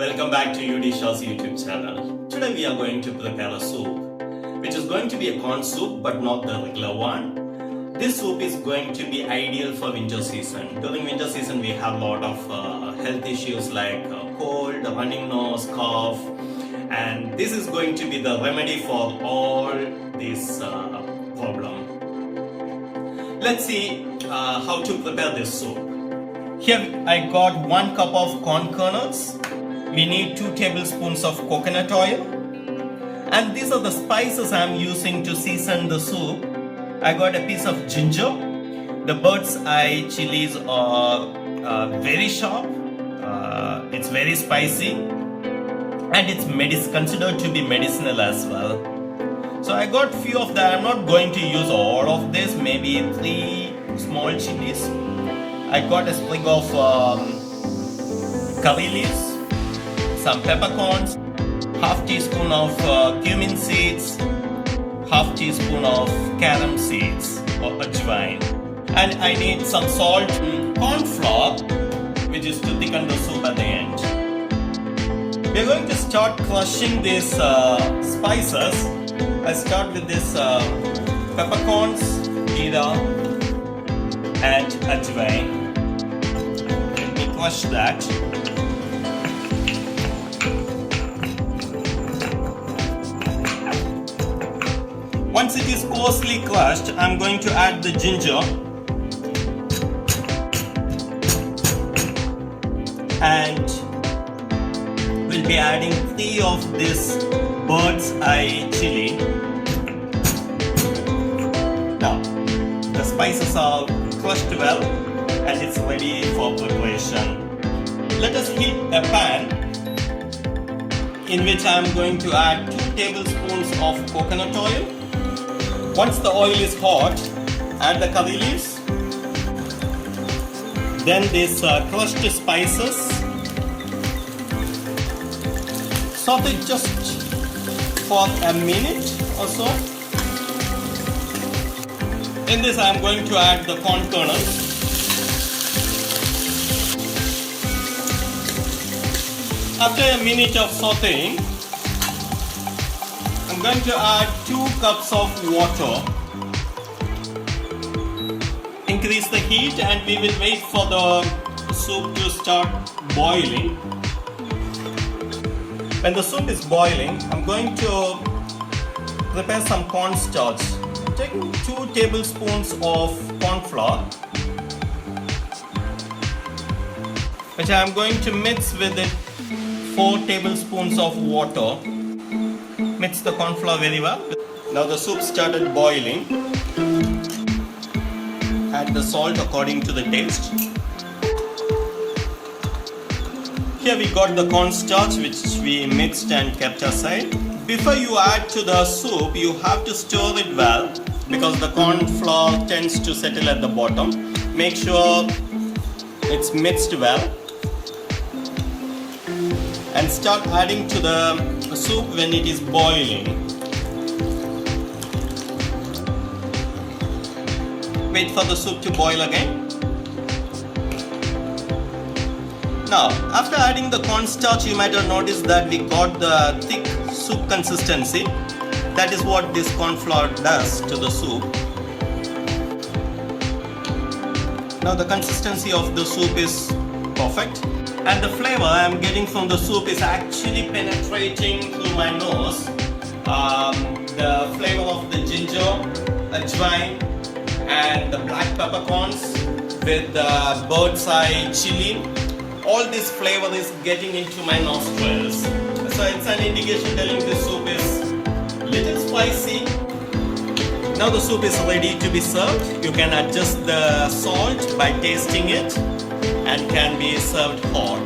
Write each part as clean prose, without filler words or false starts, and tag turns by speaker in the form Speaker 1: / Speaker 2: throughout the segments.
Speaker 1: Welcome back to UD Shaw's YouTube channel. Today we are going to prepare a soup, which is going to be a corn soup but not the regular one. This soup is going to be ideal for winter season. During winter season we have a lot of health issues like cold, running nose, cough, and this is going to be the remedy for all these problems. Let's see how to prepare this soup. Here I got 1 cup of corn kernels. We need 2 tablespoons of coconut oil. And these are the spices I'm using to season the soup. I got a piece of ginger. The bird's eye chilies are very sharp. It's very spicy. And it's considered to be medicinal as well. So I got few of that. I'm not going to use all of this. Maybe 3 small chilies. I got a sprig of curry leaves, some peppercorns, half teaspoon of cumin seeds, half teaspoon of carom seeds or ajwain, and I need some salt, corn flour, which is to thicken the soup at the end. We're going to start crushing these spices. I start with this peppercorns, jeera, and ajwain. Let me crush that. Once it is coarsely crushed, I'm going to add the ginger and we'll be adding 3 of this bird's eye chili. Now, the spices are crushed well and it's ready for preparation. Let us heat a pan in which I am going to add 2 tablespoons of coconut oil. Once the oil is hot, add the curry leaves, then these crushed spices. Saute just for a minute or so. In this I am going to add the corn kernels. After a minute of sauteing, I'm going to add 2 cups of water. Increase the heat and we will wait for the soup to start boiling. When the soup is boiling, I'm going to prepare some cornstarch. Taking 2 tablespoons of corn flour, which I am going to mix with it 4 tablespoons of water. Mix the corn flour very well. Now the soup started boiling. Add the salt according to the taste. Here we got the cornstarch which we mixed and kept aside. Before you add to the soup, you have to stir it well because the corn flour tends to settle at the bottom. Make sure it's mixed well and start adding to the soup when it is boiling. Wait for the soup to boil again. Now, after adding the cornstarch, you might have noticed that we got the thick soup consistency. That is what this corn flour does to the soup. Now the consistency of the soup is perfect. And the flavor I am getting from the soup is actually penetrating through my nose. The flavor of the ginger, ajwain, and the black peppercorns with the bird's eye chili. All this flavor is getting into my nostrils. So it's an indication telling the soup is little spicy. Now the soup is ready to be served. You can adjust the salt by tasting it and can be served hot.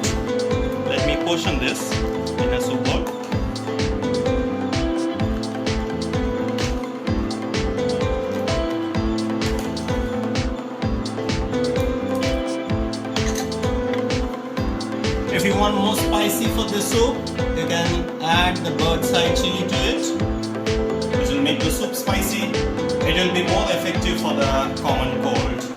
Speaker 1: Let me portion this in a soup bowl. If you want more spicy for this soup, you can add the bird's eye chili to it, which will make the soup spicy. It will be more effective for the common cold.